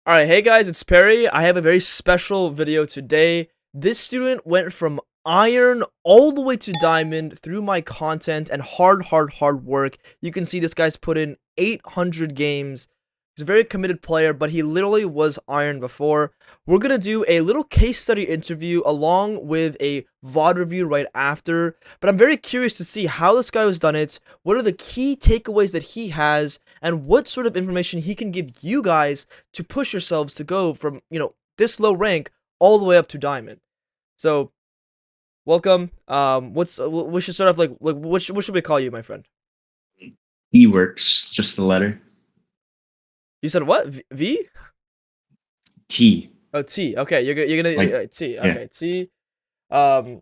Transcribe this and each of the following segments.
Alright, hey guys, it's Perry. I have a very special video today. This student went from iron all the way to diamond through my content and hard work. You can see this guy's put in 800 games. He's a very committed player, but he literally was iron before. We're gonna do a little case study interview along with a VOD review right after. But I'm very curious to see how this guy has done it, what are the key takeaways that he has, and what sort of information he can give you guys to push yourselves to go from, this low rank all the way up to diamond. So, welcome. We should start off like what should we call you, my friend? E works, just the letter. You said what? V? T. Oh, T. Okay, you're gonna Like, T. yeah. Okay, T.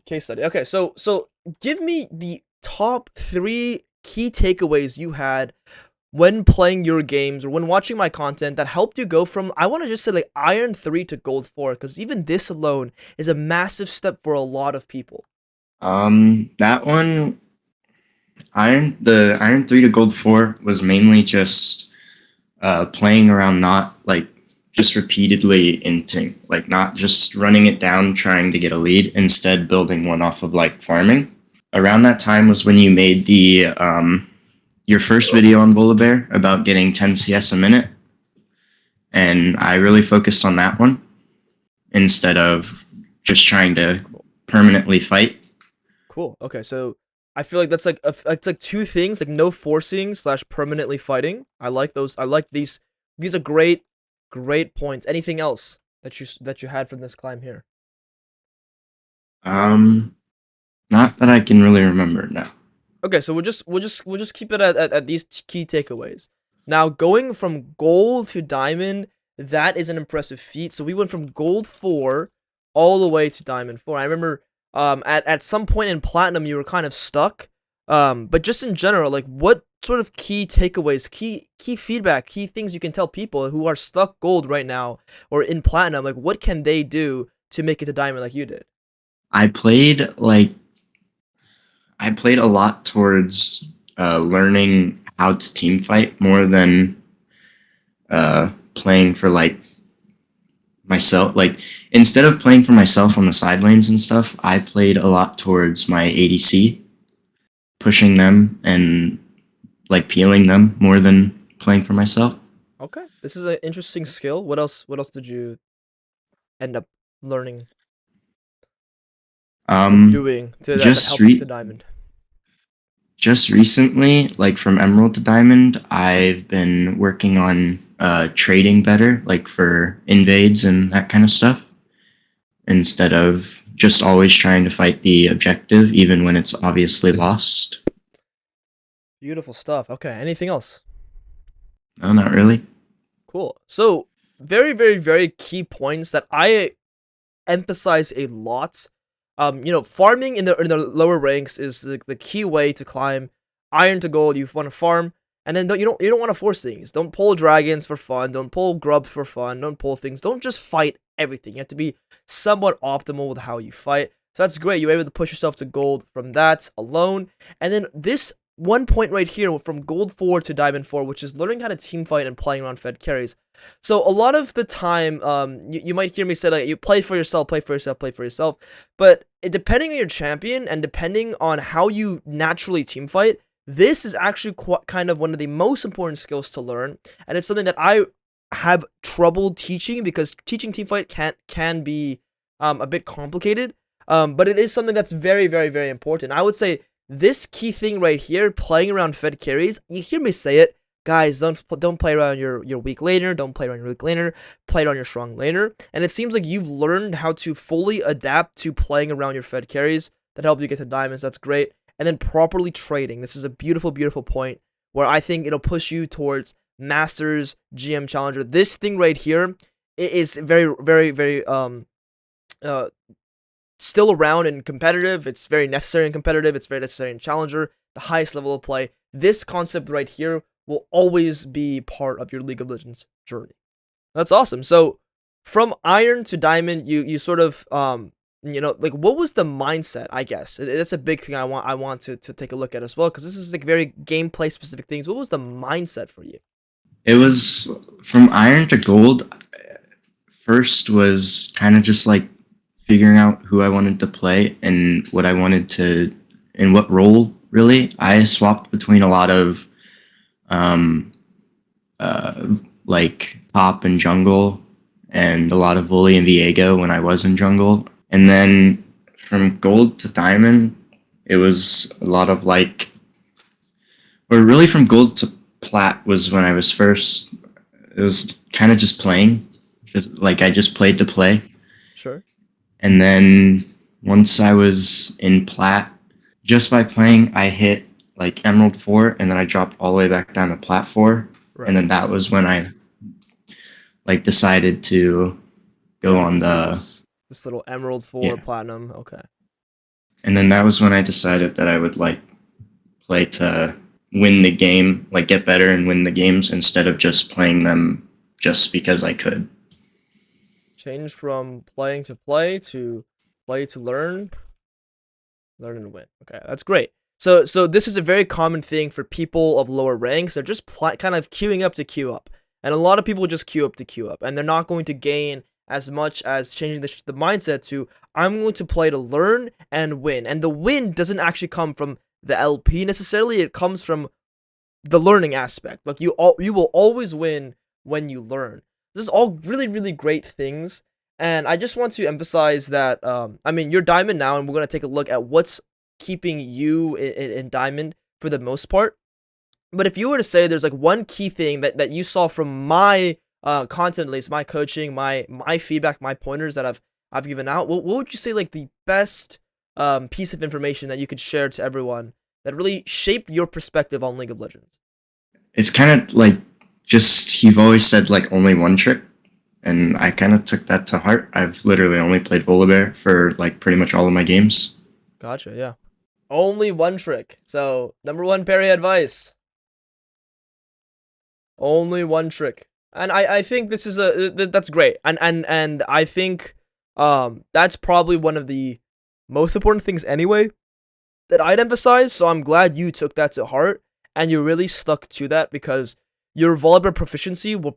Case study. Okay, so give me the top three key takeaways you had when playing your games or when watching my content that helped you go from, I want to just say, like iron 3 to gold 4, because even this alone is a massive step for a lot of people. That one, the Iron 3 to Gold 4 was mainly just playing around, not like just repeatedly inting, like not just running it down trying to get a lead, instead building one off of like farming. Around that time was when you made your first video on Bullabear about getting 10 CS a minute, and I really focused on that one instead of just trying to permanently fight. Cool. Okay, so I feel like that's like it's like two things, like no forcing slash permanently fighting. I like those. I like these. These are great points. Anything else that you had from this climb here? Um, Not that I can really remember now. Okay, so we'll just keep it at these key takeaways. Now, going from gold to diamond, that is an impressive feat. So we went from gold 4 all the way to diamond 4. I remember at some point in platinum you were kind of stuck. But just in general, like what sort of key takeaways, key feedback, key things you can tell people who are stuck gold right now or in platinum, like what can they do to make it to diamond like you did? I played like I played a lot towards learning how to team fight more than playing for like myself. Like instead of playing for myself on the side lanes and stuff, I played a lot towards my ADC, pushing them and like peeling them more than playing for myself. Okay, this is an interesting skill. What else did you end up learning or Um, doing to that just helped you to re- diamond? just recently, like from Emerald to Diamond, I've been working on trading better, like for invades and that kind of stuff, instead of just always trying to fight the objective, even when it's obviously lost. Beautiful stuff. Okay, anything else? No, not really. Cool. So, very key points that I emphasize a lot. Farming in the lower ranks is the key way to climb iron to gold. You want to farm, and then you don't want to force things. Don't pull dragons for fun. Don't pull grub for fun. Don't pull things. Don't just fight everything. You have to be somewhat optimal with how you fight. So that's great. You're able to push yourself to gold from that alone. And then this one point right here from gold 4 to diamond 4, which is learning how to team fight and playing around fed carries. So a lot of the time, you might hear me say like you play for yourself, play for yourself, play for yourself. But depending on your champion and depending on how you naturally team fight, this is actually kind of one of the most important skills to learn, and it's something that I have trouble teaching because teaching team fight can be a bit complicated. But it is something that's very important. I would say this key thing right here, playing around fed carries. You hear me say it, guys. Don't play around your weak laner. Don't play around your weak laner. Play around your strong laner. And it seems like you've learned how to fully adapt to playing around your fed carries. That helped you get to diamonds. That's great. And then properly trading. This is a beautiful point where I think it'll push you towards Masters, GM Challenger. This thing right here is very uh still around and competitive. It's very necessary and competitive. It's very necessary in Challenger, the highest level of play. This concept right here will always be part of your League of Legends journey. That's awesome. So from iron to diamond, you sort of like what was the mindset? I guess that's a big thing I want to take a look at as well, because this is like very gameplay specific things. What was the mindset for you? It was from iron to gold. first was kind of just like figuring out who I wanted to play and what I wanted to, and what role really. I swapped between a lot of um, uh, like top and jungle, and a lot of Volley and Viego when I was in jungle. And then from gold to diamond, it was a lot of like, or really from gold to plat was when I was first. It was kind of just playing, just like I just played to play. Sure. And then once I was in plat, just by playing, I hit like Emerald 4, and then I dropped all the way back down to plat 4. And Right. then that was when I like decided to go Yeah, we on can see the, this little Emerald 4 yeah. platinum. Okay. And then that was when I decided that I would like play to win the game, like get better and win the games instead of just playing them just because I could. Change from playing to play to learn, learn and win. Okay, that's great. So this is a very common thing for people of lower ranks. They're just kind of queuing up to queue up, and a lot of people just queue up to queue up, and they're not going to gain as much as changing the mindset to I'm going to play to learn and win. And the win doesn't actually come from the LP necessarily. It comes from the learning aspect. Like you will always win when you learn. This is all really really great things, and I just want to emphasize that I mean you're diamond now, and we're gonna take a look at what's keeping you in diamond for the most part. But if you were to say there's like one key thing that you saw from my content, at least my coaching, my feedback, my pointers that I've given out, what would you say like the best piece of information that you could share to everyone that really shaped your perspective on League of Legends? It's kind of like, just you've always said like only one trick, and I kind of took that to heart. I've literally only played Volibear for like pretty much all of my games. Gotcha, yeah. Only one trick. So, number one parry advice. Only one trick. And I think this is that's great. And I think that's probably one of the most important things anyway that I'd emphasize. So I'm glad you took that to heart and you really stuck to that because your volleyball proficiency will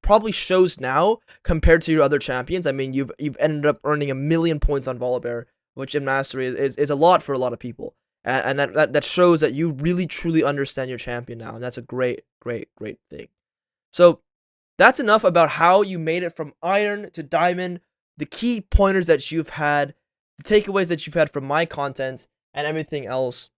probably shows now compared to your other champions. I mean, you've ended up earning 1,000,000 points on volleyball, which in mastery is a lot for a lot of people, and that shows that you really truly understand your champion now, and that's a great great great thing. So that's enough about how you made it from iron to diamond, the key pointers that you've had, the takeaways that you've had from my content, and everything else.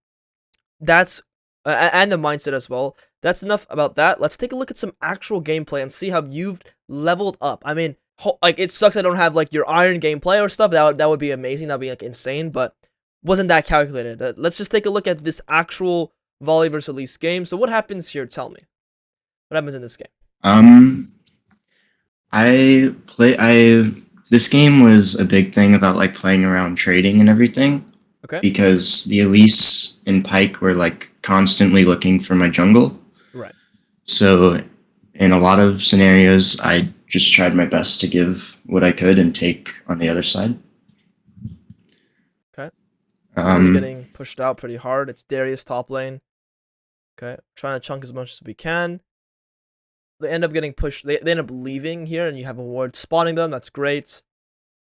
That's and the mindset as well. That's enough about that. Let's take a look at some actual gameplay and see how you've leveled up. I mean, like it sucks I don't have like your iron gameplay or stuff. That would be amazing. That'd be like insane, but wasn't that calculated. Let's just take a look at this actual volley versus Elise game. So what happens here? Tell me. What happens in this game? Um, I play. I This game was a big thing about like playing around trading and everything, Okay. because the Elise and Pike were like constantly looking for my jungle. Right. So in a lot of scenarios, I just tried my best to give what I could and take on the other side. Okay. Early Um, getting pushed out pretty hard. It's Darius top lane. Okay. Trying to chunk as much as we can. They end up getting pushed. They end up leaving here, and you have a ward spawning them. That's great.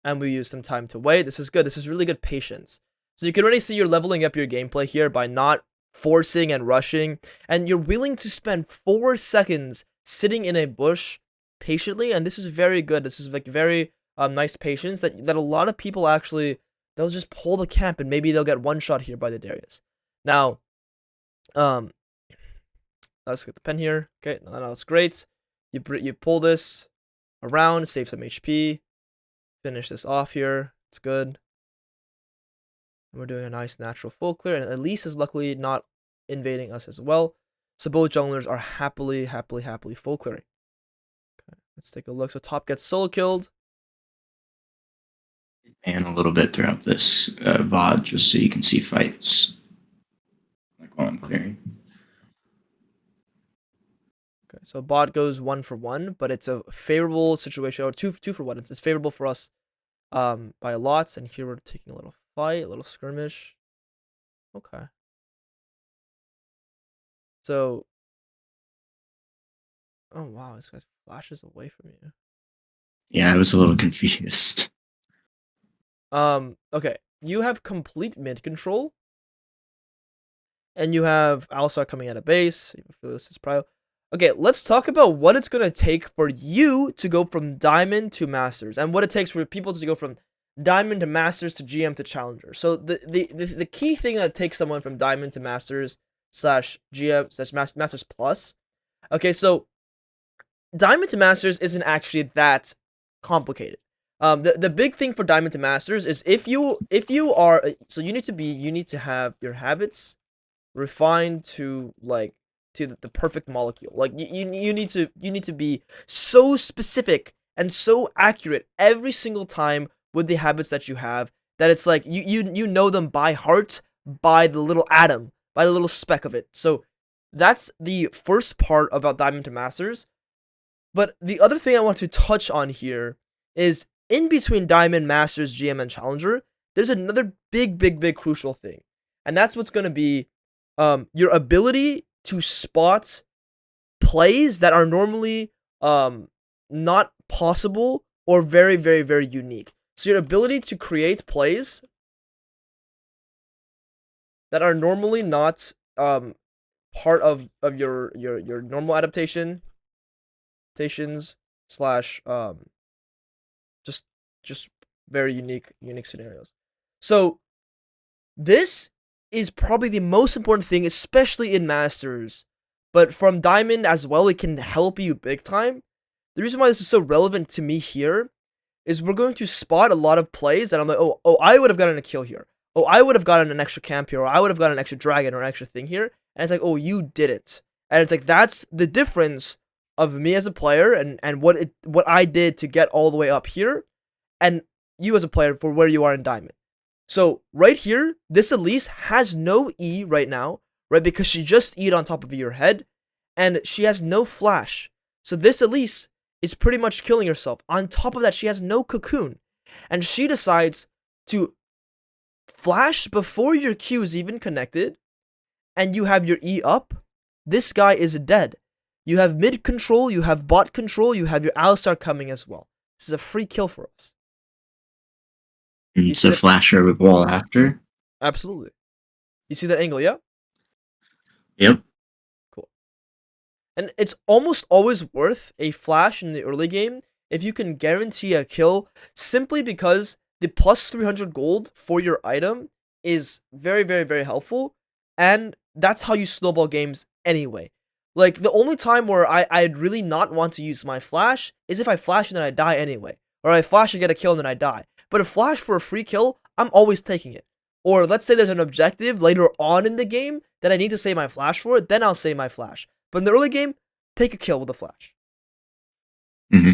And we use some time to wait. This is good. This is really good patience. So you can already see you're leveling up your gameplay here by not forcing and rushing. And you're willing to spend 4 seconds sitting in a bush patiently. And this is very good. This is like very nice patience that a lot of people actually, they'll just pull the camp and maybe they'll get one shot here by the Darius. Now, um, let's get the pen here. Okay, that's great. You pull this around, save some HP, finish this off here. It's good. And we're doing a nice natural full clear, and Elise is luckily not invading us as well. So both junglers are happily full clearing. Okay, let's take a look. So top gets solo killed. and a little bit throughout this VOD just so you can see fights like while I'm clearing. Okay, so bot goes 1-for-1, but it's a favorable situation, or two for one. It's favorable for us by a lot. And here we're taking a little fight, a little skirmish. Okay. So, oh wow, this guy flashes away from you. Yeah, I was a little confused. Okay. You have complete mid control, and you have Alistar coming out of base. Aphelios is prio. Okay, let's talk about what it's gonna take for you to go from Diamond to Masters, and what it takes for people to go from Diamond to Masters to GM to Challenger. So the key thing that takes someone from Diamond to Masters slash GM slash Masters Plus. Okay, so Diamond to Masters isn't actually that complicated. The big thing for Diamond to Masters is if you are so you need to have your habits refined to like to the perfect molecule. Like you need to be so specific and so accurate every single time with the habits that you have that it's like you know them by heart, by the little atom, by the little speck of it. So that's the first part about Diamond to Masters. But the other thing I want to touch on here is in between Diamond, Masters, GM, and Challenger, there's another big crucial thing. And that's what's going to be your ability to spot plays that are normally not possible or very unique. So your ability to create plays that are normally not part of your normal adaptations slash just just very unique scenarios. So this is probably the most important thing, especially in Masters, but from Diamond as well, it can help you big time. The reason why this is so relevant to me here is we're going to spot a lot of plays that I'm like, oh, I would have gotten a kill here. Oh, I would have gotten an extra camp here, or I would have gotten an extra dragon or an extra thing here. And it's like, oh, you didn't. And it's like that's the difference of me as a player and what I did to get all the way up here, and you as a player for where you are in Diamond. So right here, this Elise has no E right now, right? Because she just E'd on top of your head, and she has no flash. So this Elise is pretty much killing herself. On top of that, she has no cocoon, and she decides to flash before your Q is even connected, and you have your E up. This guy is dead. You have mid control, you have bot control, you have your Alistar coming as well. This is a free kill for us. You And see so that? flasher with wall after. Absolutely. You see that angle, yeah? Yep. Cool. And it's almost always worth a flash in the early game if you can guarantee a kill, simply because the plus 300 gold for your item is very helpful, and that's how you snowball games anyway. Like, the only time where I'd really not want to use my flash is if I flash and then I die anyway. Or I flash and get a kill and then I die. But a flash for a free kill, I'm always taking it. Or let's say there's an objective later on in the game that I need to save my flash for, then I'll save my flash. But in the early game, take a kill with a flash. Hmm.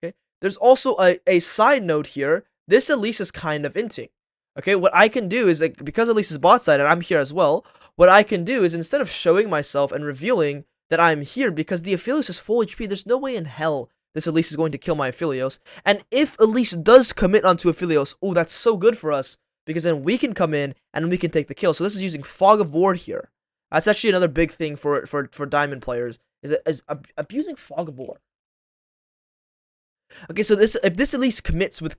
Okay. There's also a side note here. This Elise is kind of inting. Okay, what I can do is, like, because Elise is bot side and I'm here as well, what I can do is, instead of showing myself and revealing that I'm here, because the Aphelios is full HP, there's no way in hell this Elise is going to kill my Aphelios. And if Elise does commit onto Aphelios, oh, that's so good for us, because then we can come in and we can take the kill. So this is using Fog of War here. That's actually another big thing for Diamond players, is abusing Fog of War. Okay, so this if this Elise commits with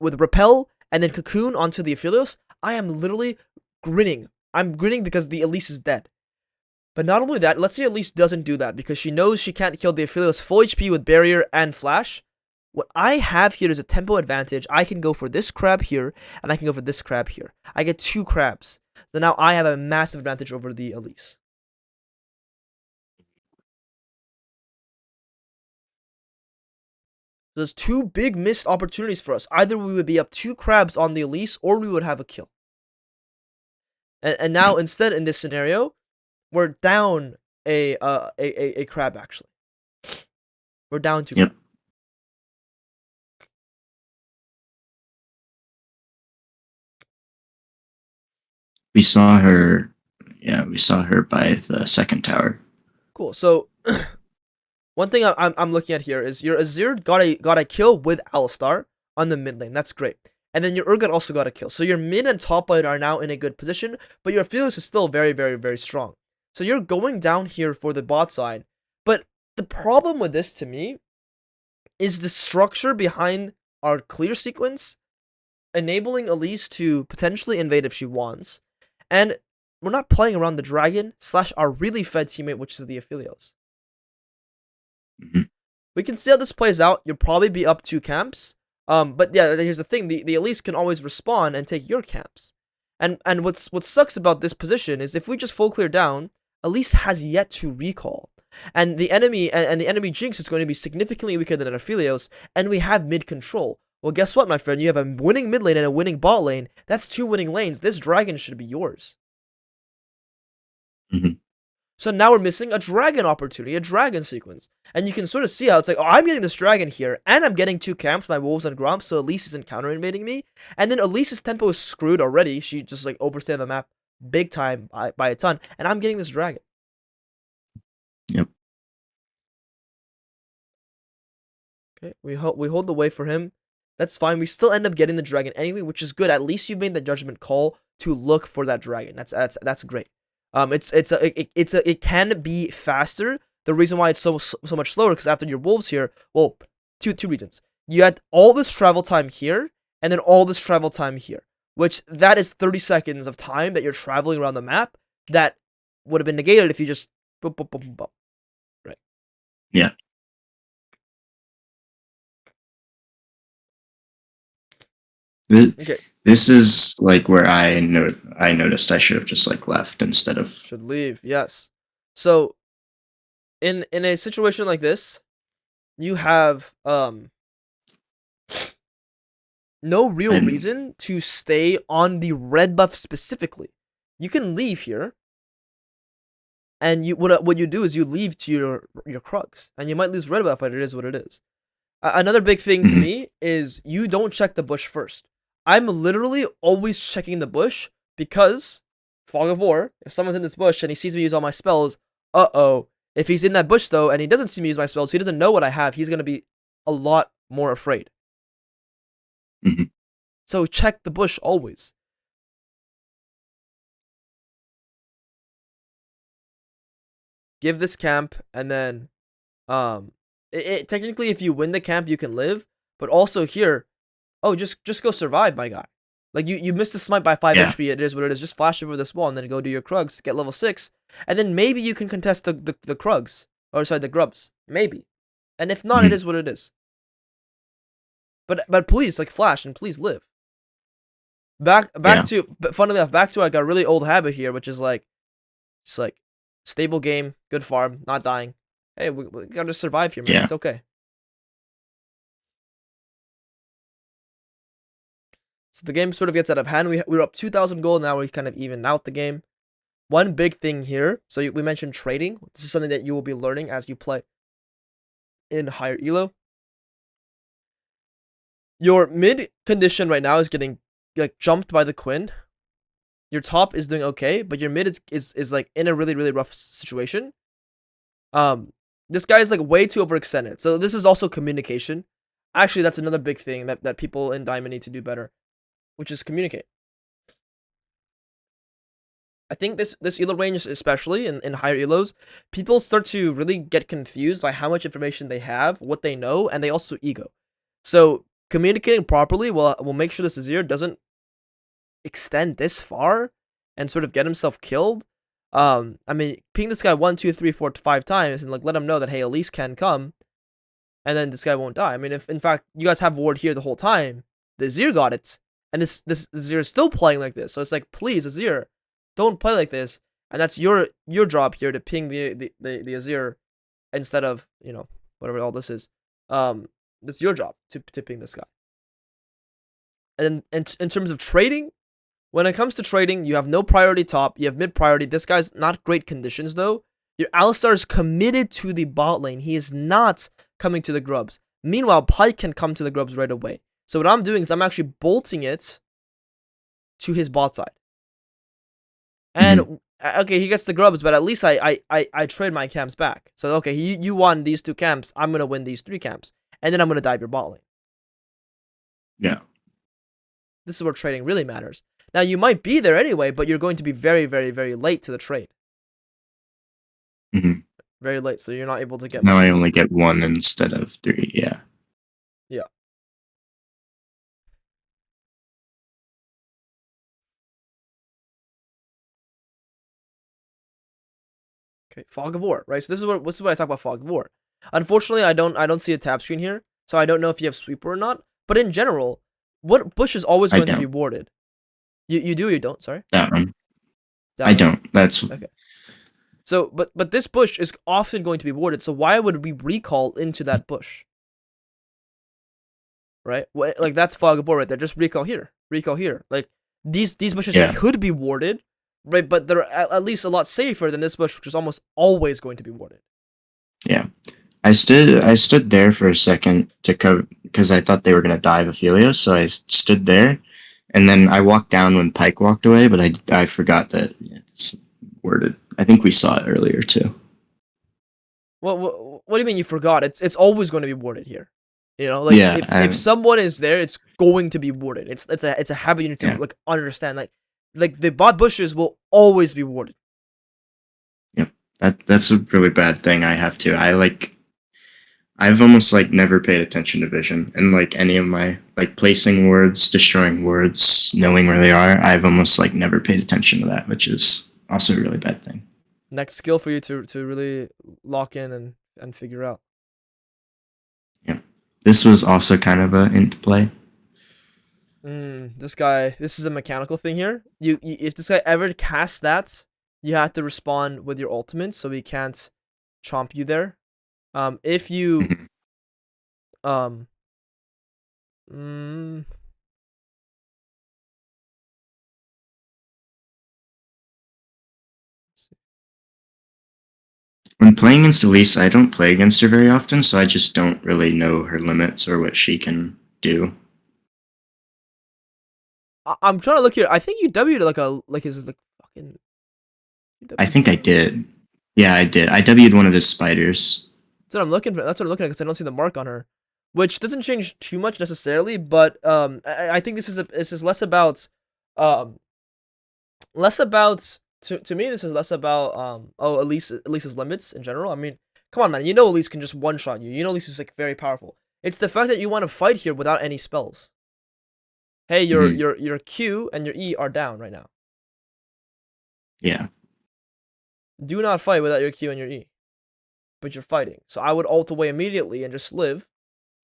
Repel and then Cocoon onto the Aphelios, I am literally grinning. I'm grinning because the Elise is dead. But not only that, let's say Elise doesn't do that because she knows she can't kill the Aphelios full HP with Barrier and Flash. What I have here is a tempo advantage. I can go for this crab here, and I can go for this crab here. I get 2 crabs. So now I have a massive advantage over the Elise. There's 2 big missed opportunities for us. Either we would be up 2 crabs on the Elise, or we would have a kill. And now, instead, in this scenario, we're down a crab, actually. We're down 2 Yep. crab. We saw her. Yeah, we saw her by the second tower. Cool. So one thing I'm looking at here is your Azir got a kill with Alistar on the mid lane. That's great. And then your Urgot also got a kill. So your mid and top lane are now in a good position, but your Aphelios is still very strong. So you're going down here for the bot side. But the problem with this, to me, is the structure behind our clear sequence enabling Elise to potentially invade if she wants, and we're not playing around the dragon / our really fed teammate, which is the Aphelios. Mhm. We can see how this plays out. You'll probably be up 2 camps. But yeah, here's the thing: the Elise can always respawn and take your camps. And what sucks about this position is if we just full clear down, Elise has yet to recall, and the enemy Jinx is going to be significantly weaker than Aphelios, and we have mid control. Well, guess what, my friend? You have a winning mid lane and a winning bot lane. That's 2 winning lanes. This dragon should be yours. Mhm. So now we're missing a dragon opportunity, a dragon sequence. And you can sort of see how it's like, oh, I'm getting this dragon here, and I'm getting 2 camps, my wolves and gromps, so Elise isn't counter invading me. And then Elise's tempo is screwed already. She just like overstayed the map big time by a ton. And I'm getting this dragon. Yep. Okay, we hold the way for him. That's fine. We still end up getting the dragon anyway, which is good. At least you've made the judgment call to look for that dragon. That's great. It can be faster. The reason why it's so much slower because after your wolves here, well, two reasons. You had all this travel time here, and then all this travel time here, which that is 30 seconds of time that you're traveling around the map that would have been negated if you just boop, boop, boop, boop, boop. Right. Yeah. Okay. This is like where I noticed I should have just like left instead of. Should leave. Yes. So in a situation like this, you have no real And reason to stay on the red buff specifically. You can leave here, and what you do is you leave to your Krugs, and you might lose red buff, but it is what it is. Another big thing to Mhm. me is you don't check the bush first. I'm literally always checking the bush because Fog of War. If someone's in this bush and he sees me use all my spells, uh-oh. If he's in that bush though and he doesn't see me use my spells, he doesn't know what I have. He's gonna be a lot more afraid. Mhm. So check the bush always. Give this camp, and then technically if you win the camp you can live, but also here, oh, just go survive, my guy. Like you missed the smite by 5 Yeah. HP. It is what it is. Just flash over this wall and then go do your Krugs, get level 6, and then maybe you can contest the Krugs, or sorry, the Grubs, maybe. And if not, it Mhm. is what it is. But please, like, flash and please live. Back Yeah. to, but funnily enough, back to like a really old habit here, which is like, it's like stable game, good farm, not dying. Hey, we gotta survive here, man. Yeah. It's okay. So the game sort of gets out of hand. We're up 2,000 gold now. We kind of even out the game. One big thing here. So we mentioned trading. This is something that you will be learning as you play in higher elo. Your mid condition right now is getting like jumped by the Quinn. Your top is doing okay, but your mid is like in a really rough situation. This guy is like way too overextended. So this is also communication. Actually, that's another big thing that people in Diamond need to do better, which is communicate. I think this elo range, especially in higher elos, people start to really get confused by how much information they have, what they know, and they also ego. So communicating properly will make sure this Azir doesn't extend this far and sort of get himself killed. I mean, ping this guy 1, 2, 3, 4, 5 times and like let him know that hey, Elise can come, and then this guy won't die. I mean, if in fact you guys have ward here the whole time, the Azir got it, and this Azir is still playing like this. So it's like, please, Azir, don't play like this. And that's your job here to ping the Azir instead of, you know, whatever all this is. That's your job to ping this guy. And in terms of trading, when it comes to trading, you have no priority top, you have mid priority. This guy's not great conditions though. Your Alistar is committed to the bot lane. He is not coming to the grubs. Meanwhile, Pyke can come to the grubs right away. So what I'm doing is I'm actually bolting it to his bot side. And Mhm. okay, he gets the grubs, but at least I trade my camps back. So okay, you won these 2 camps, I'm gonna win these 3 camps, and then I'm gonna dive your bot lane. Yeah. This is where trading really matters. Now you might be there anyway, but you're going to be very late to the trade. Mhm. Very late, so you're not able to get Now much. I only get 1 instead of 3. Yeah. Yeah. Okay, Fog of War, right? So this is what I talk about Fog of War. Unfortunately, I don't see a tab screen here, so I don't know if you have Sweeper or not. But in general, what bush is always I going to be don't. warded? You do or you don't? Sorry, That one. that I one. don't. That's Okay. So, but this bush is often going to be warded. So why would we recall into that bush? Right? Like that's Fog of War right there. Just recall here, recall here. Like these bushes yeah. could be warded, right? But they're at least a lot safer than this bush, which is almost always going to be warded. Yeah. I stood there for a second to cover because I thought they were gonna dive Ophelia, so I stood there, and then I walked down when Pike walked away, but I forgot that it's worded. I think we saw it earlier too. What do you mean you forgot? It's always going to be warded here. You know, like Yeah, if someone is there, it's going to be warded. It's a habit you need to yeah, like understand. Like the bot bushes will always be warded. yep. That's a really bad thing. I've almost like never paid attention to vision and like any of my like placing words, destroying words, knowing where they are. I've almost like never paid attention to that, which is also a really bad thing. Next skill for you to really lock in and figure out. Yeah, this was also kind of a int play. This guy. This is a mechanical thing here. If this guy ever casts that, you have to respond with your ultimate, so he can't chomp you there. If you Mhm. um, mm, When playing against Elise, I don't play against her very often, so I just don't really know her limits or what she can do. I'm trying to look here. I think you W'd like his like fucking you I W'd think I him. did. Yeah, I did. I W'd one of his spiders. That's what I'm looking for. That's what I'm looking at because I don't see the mark on her, which doesn't change too much necessarily. But I think this is um less about to me this is less about Elise's limits in general. I mean, come on man, you know Elise can just one shot you. You know Elise is like very powerful. It's the fact that you want to fight here without any spells. Hey, your Hmm. your your Q and your E are down right now. Yeah. Do not fight without your Q and your E. But you're fighting. So I would ult away immediately and just live.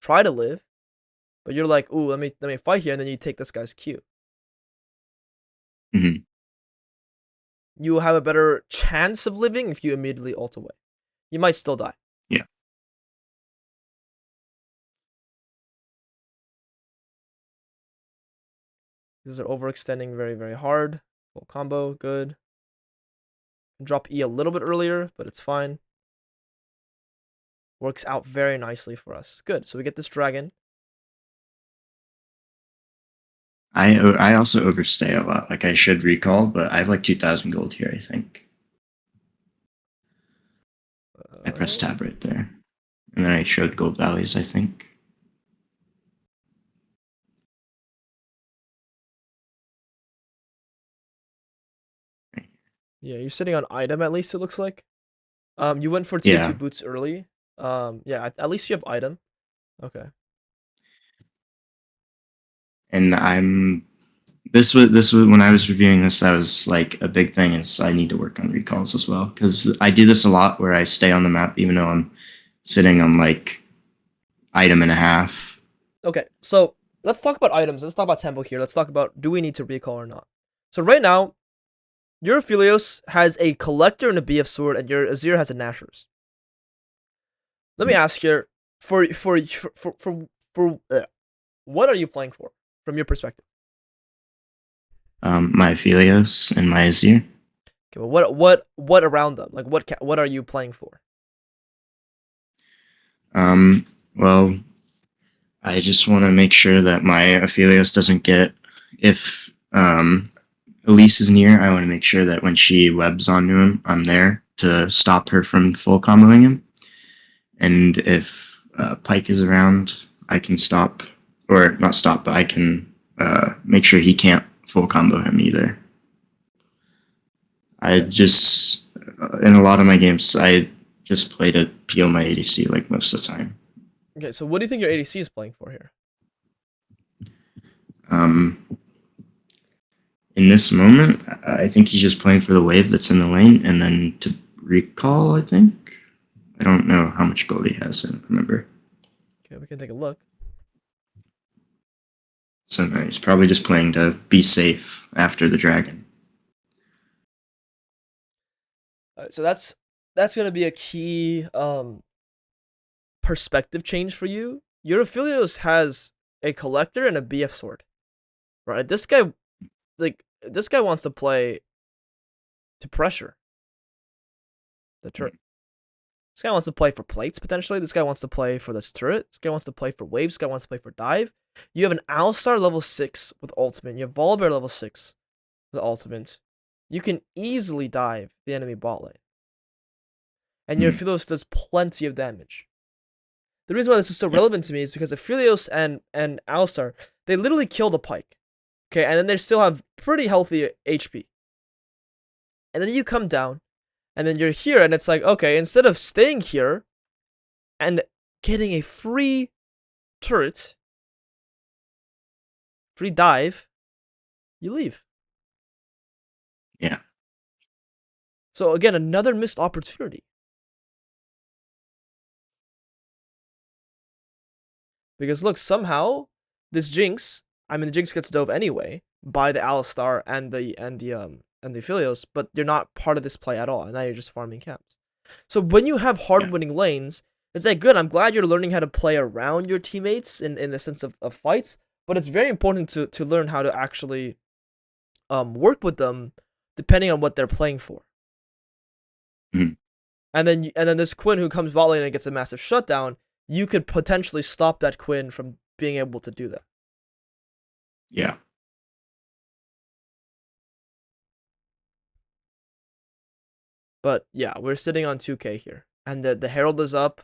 Try to live. But you're like, ooh, let me fight here, and then you take this guy's Q. Hmm. You will have a better chance of living if you immediately ult away. You might still die. Yeah. These are overextending very, very hard. Full combo, good. Drop E a little bit earlier, but it's fine. Works out very nicely for us. Good. So we get this dragon. I also overstay a lot. Like I should recall, but I have like 2,000 gold here. I think I pressed Uh, tab right there, and then I showed gold values. I think. yeah, you're sitting on item at least. It looks like. You went for tier two Yeah, boots early. Yeah, at least you have item. Okay. and this was when I was reviewing this. That was like a big thing. Is I need to work on recalls as well because I do this a lot where I stay on the map even though I'm sitting on like item and a half. Okay, so let's talk about items. Let's talk about tempo here. Let's talk about do we need to recall or not. So right now, your Philios has a collector and a BF sword, and your Azir has a Nashor's. Let me ask here, for what are you playing for from your perspective? My Aphelios and my Azir. Okay, well, what around them? Like what are you playing for? Well, I just want to make sure that my Aphelios doesn't get if Elise is near. I want to make sure that when she webs onto him, I'm there to stop her from full comboing him. And if Pike is around, I can stop, or not stop, but I can make sure he can't full combo him either. I Okay, just in a lot of my games, I just play to peel my ADC like most of the time. Okay, so what do you think your ADC is playing for here? Um, in this moment, I think he's just playing for the wave that's in the lane, and then to recall. I think I don't know how much gold he has. I don't remember. Okay, we can take a look. So no, he's probably just playing to be safe after the dragon. So that's gonna be a key perspective change for you. Your Aphelios has a collector and a BF sword, right? This guy wants to play to pressure the turret. This guy wants to play for plates potentially. This guy wants to play for this turret. This guy wants to play for waves. This guy wants to play for dive. You have an Alistar level 6 with ultimate. You have Volibear level 6 with ultimate. You can easily dive the enemy bot lane. And your Aphelios does plenty of damage. The reason why this is so relevant to me is because Aphelios and Alistar, they literally kill the Pike. Okay, and then they still have pretty healthy HP. And then you come down, and then you're here, and it's like, okay, instead of staying here and getting a free turret, free dive, you leave. Yeah. So again, another missed opportunity. Because look, somehow this Jinx, I mean the Jinx gets dove anyway by the Alistar and the Aphelios, but you're not part of this play at all, and now you're just farming camps. So when you have hard winning lanes, it's like good. I'm glad you're learning how to play around your teammates in the sense of fights, but it's very important to learn how to actually work with them depending on what they're playing for. Mm-hmm. And then this Quinn who comes bot lane and gets a massive shutdown, you could potentially stop that Quinn from being able to do that. Yeah. But yeah, we're sitting on 2k here. And the Herald is up.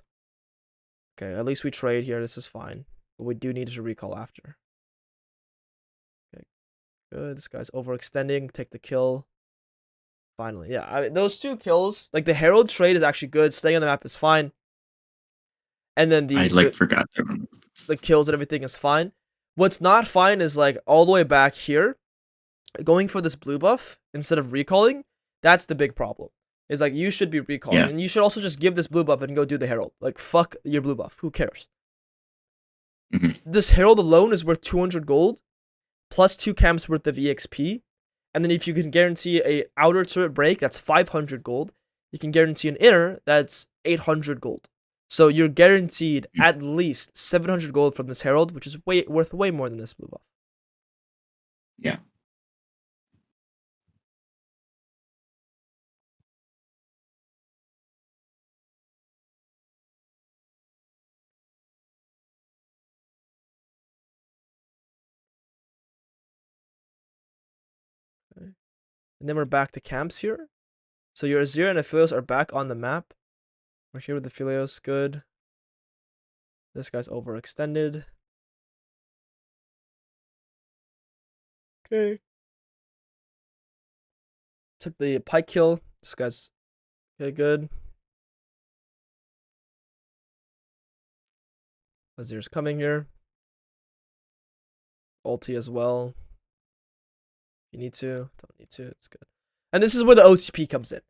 Okay, at least we trade here. This is fine. But we do need to recall after. Okay, good. This guy's overextending. Take the kill. Finally, yeah. I mean, those 2 kills, like the Herald trade is actually good. Staying on the map is fine. And then I forgot that one. The kills and everything is fine. What's not fine is like all the way back here, going for this blue buff instead of recalling. That's the big problem. Is like you should be recalling, and you should also just give this blue buff and go do the Herald. Like fuck your blue buff. Who cares? This Herald alone is worth 200 gold, plus 2 camps worth of EXP. And then if you can guarantee a outer turret break, that's 500 gold. You can guarantee an inner, that's 800 gold. So you're guaranteed at least 700 gold from this Herald, which is worth way more than this blue buff. Yeah. Okay. And then we're back to camps here. So your Azir and Aphelios are back on the map. We're here with Aphelios, good. This guy's overextended. Okay. Took the Pike kill. This guy's okay, good. Azir's coming here. Ulti as well. You need to. Don't need to. It's good. And this is where the OTP comes in.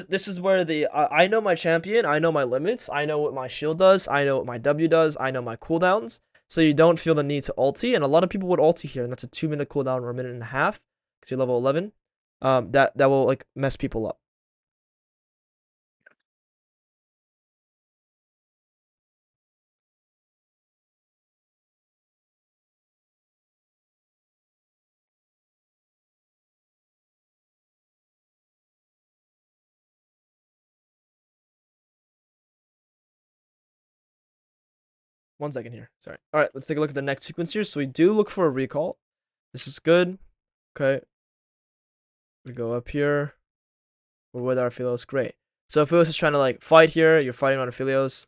This is where I know my champion. I know my limits. I know what my shield does. I know what my W does. I know my cooldowns. So you don't feel the need to ulti. And a lot of people would ulti here, and that's a 2-minute cooldown or a minute and a half because you're level 11. That will like mess people up. One second here. Sorry. All right, let's take a look at the next sequence here. So we do look for a recall. This is good. Okay. We go up here. We're with our Aphelios. Great. So Aphelios is trying to like fight here. You're fighting on Aphelios.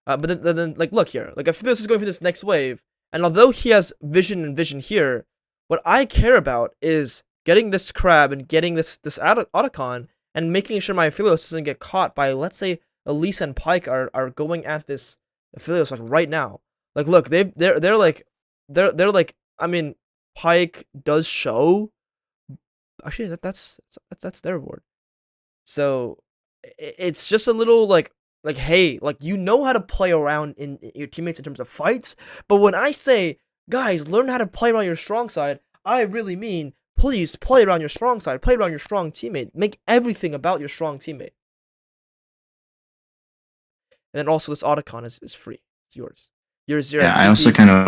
But then like look here. Like Aphelios is going for this next wave. And although he has vision and vision here, what I care about is getting this crab and getting this Otacon and making sure my Aphelios doesn't get caught by, let's say, Elise and Pike are going at this Aphelios like right now. Like look, they're like they're like I mean Pike does show actually that's their board. So it's just a little like hey, like you know how to play around in your teammates in terms of fights, but when I say guys, learn how to play around your strong side, I really mean please play around your strong side, play around your strong teammate, make everything about your strong teammate. And then also this Otacon is free. It's yours. Yours your Yeah, I also SPP. kind of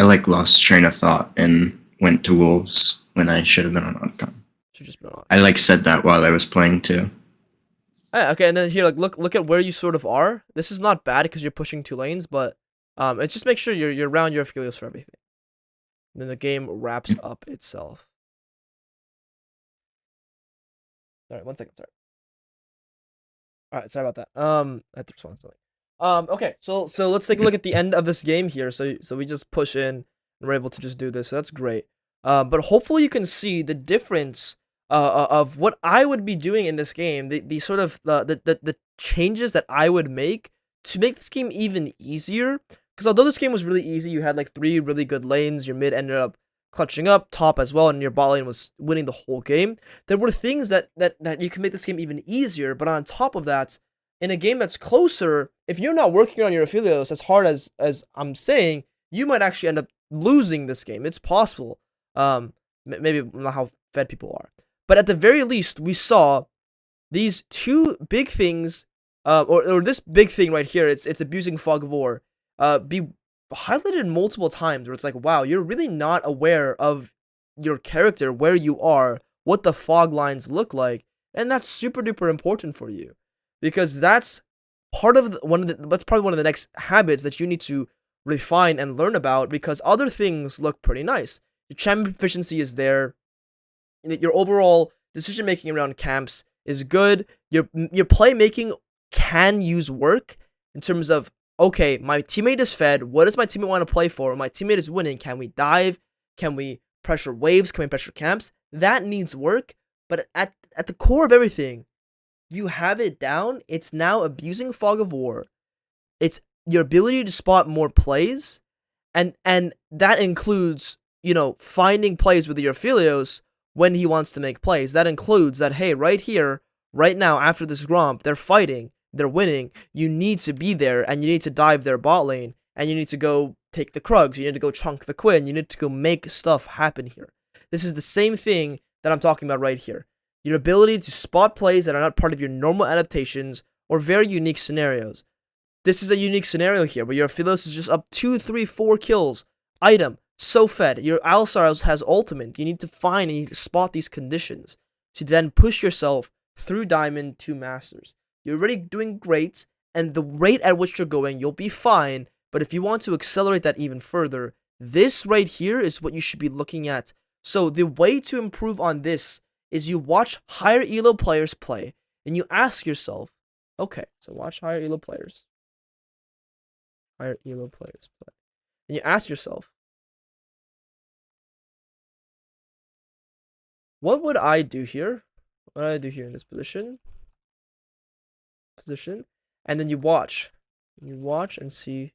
like lost train of thought and went to wolves when I should have been on outcome. Should just be on I Otacon. like said that while I was playing too. Okay, and then here, like, look at where you sort of are. This is not bad because you're pushing 2 lanes, but it's just make sure you're around your Aphelios for everything. And then the game wraps up itself. All right, 1 second. Sorry. All right, sorry about that. I had to respond to something. Okay, so let's take a look at the end of this game here. So we just push in and we're able to just do this. So that's great. But hopefully you can see the difference of what I would be doing in this game. The sort of the changes that I would make to make this game even easier. Because although this game was really easy, you had like 3 really good lanes. Your mid ended up clutching up, top as well, and your bot lane was winning the whole game. There were things that you can make this game even easier, but on top of that, in a game that's closer, if you're not working on your Aphelios as hard as I'm saying, you might actually end up losing this game. It's possible. Maybe not how fed people are, but at the very least, we saw these 2 big things, or this big thing right here. It's abusing Fog of War. Be highlighted multiple times where it's like, wow, you're really not aware of your character, where you are, what the fog lines look like, and that's super duper important for you because that's that's probably one of the next habits that you need to refine and learn about because other things look pretty nice. Your champion efficiency is there. Your overall decision making around camps is good. Your playmaking can use work in terms of okay, my teammate is fed. What does my teammate want to play for? My teammate is winning. Can we dive? Can we pressure waves? Can we pressure camps? That needs work. But at the core of everything, you have it down. It's now abusing Fog of War. It's your ability to spot more plays, and that includes finding plays with your Aphelios when he wants to make plays. That includes that hey, right here, right now, after this Gromp, they're fighting, they're winning. You need to be there, and you need to dive their bot lane, and you need to go take the Krugs. You need to go chunk the Quinn. You need to go make stuff happen here. This is the same thing that I'm talking about right here. Your ability to spot plays that are not part of your normal adaptations or very unique scenarios. This is a unique scenario here where your Aphelios is just up 2, 3, 4 kills. Item, so fed. Your Alistar has ultimate. You need to find and you need to spot these conditions to then push yourself through Diamond to Masters. You're already doing great, and the rate at which you're going, you'll be fine. But if you want to accelerate that even further, this right here is what you should be looking at. So the way to improve on this is you watch higher elo players play, and you ask yourself, okay, so watch higher elo players. Higher elo players play. And you ask yourself, what would I do here? What would I do here in this position? And then you watch. You watch and see.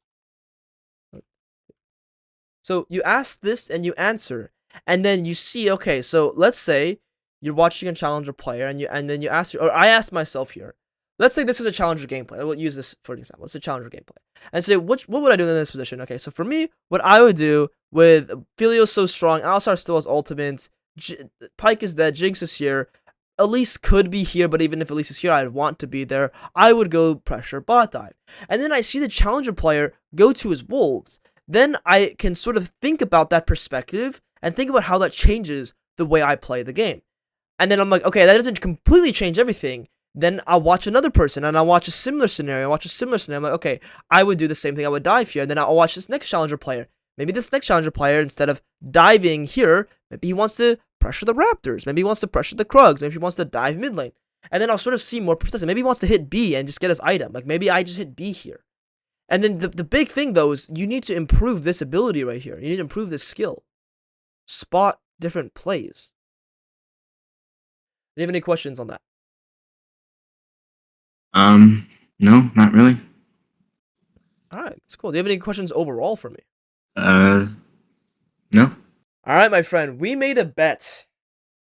So you ask this and you answer. And then you see, okay, so let's say you're watching a challenger player and then you ask, or I ask myself here, let's say this is a challenger gameplay. I will use this for an example. It's a challenger gameplay. And say, what would I do in this position? Okay, so for me, what I would do with Filio's so strong, Alistar still has ultimate, Pike is dead, Jinx is here, Elise could be here, but even if Elise is here, I'd want to be there. I would go pressure bot dive. And then I see the challenger player go to his wolves. Then I can sort of think about that perspective and think about how that changes the way I play the game. And then I'm like, okay, that doesn't completely change everything. Then I'll watch another person and I'll watch a similar scenario. I'm like, okay, I would do the same thing. I would dive here. And then I'll watch this next challenger player. Maybe this next challenger player, instead of diving here, maybe he wants to pressure the Raptors. Maybe he wants to pressure the Krugs. Maybe he wants to dive mid lane. And then I'll sort of see more perspective. Maybe he wants to hit B and just get his item. Like maybe I just hit B here. And then the big thing though is you need to improve this ability right here. You need to improve this skill. Spot different plays. Do you have any questions on that? No, not really. All right, it's cool. Do you have any questions overall for me? Uh, no. All right, my friend. We made a bet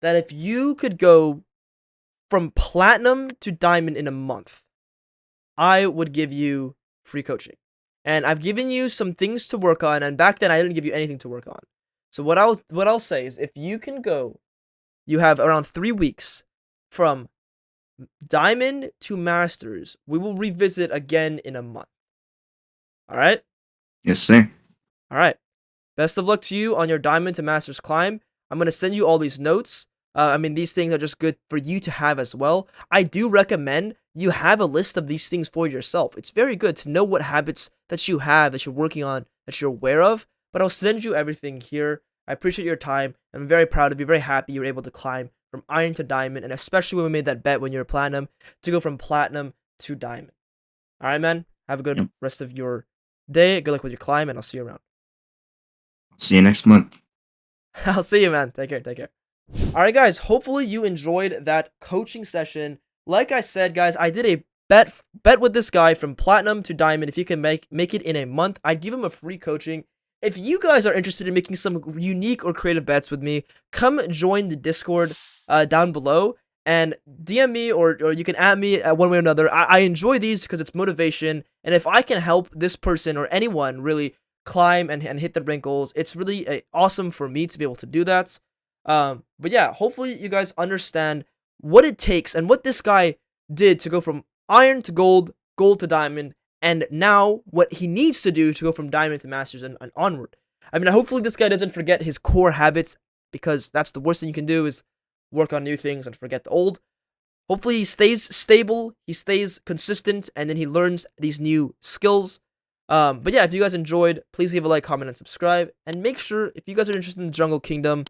that if you could go from platinum to diamond in a month, I would give you free coaching. And I've given you some things to work on, and back then I didn't give you anything to work on. So what I'll say is if you can go, you have around 3 weeks from diamond to masters. We will revisit again in a month. All right? Yes, sir. All right. Best of luck to you on your diamond to masters climb. I'm going to send you all these notes. These things are just good for you to have as well. I do recommend you have a list of these things for yourself. It's very good to know what habits that you have, that you're working on, that you're aware of. But I'll send you everything here. I appreciate your time. I'm very proud of you, very happy you were able to climb from iron to diamond, and especially when we made that bet when you were platinum, to go from platinum to diamond. All right, man? Have a good Yep. rest of your day. Good luck with your climb, and I'll see you around. See you next month. I'll see you, man. Take care. Take care. All right, guys. Hopefully you enjoyed that coaching session. Like I said, guys, I did a bet with this guy from platinum to diamond. If you can make it in a month, I'd give him a free coaching. If you guys are interested in making some unique or creative bets with me, come join the Discord down below and DM me, or you can add me one way or another. I enjoy these because it's motivation, and if I can help this person or anyone really climb and hit the wrinkles, it's really awesome for me to be able to do that. But yeah, hopefully you guys understand what it takes and what this guy did to go from iron to gold, gold to diamond, and now what he needs to do to go from diamond to masters and onward. Hopefully this guy doesn't forget his core habits, because that's the worst thing you can do is work on new things and forget the old. Hopefully he stays stable, he stays consistent, and then he learns these new skills. But yeah, if you guys enjoyed, please leave a like, comment, and subscribe. And make sure, if you guys are interested in the Jungle Kingdom,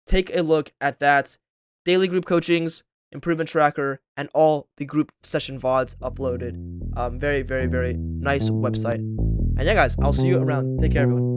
take a look at that. Daily group coachings, improvement tracker, and all the group session VODs uploaded. Very, very, very nice website. And yeah, guys, I'll see you around. Take care, everyone.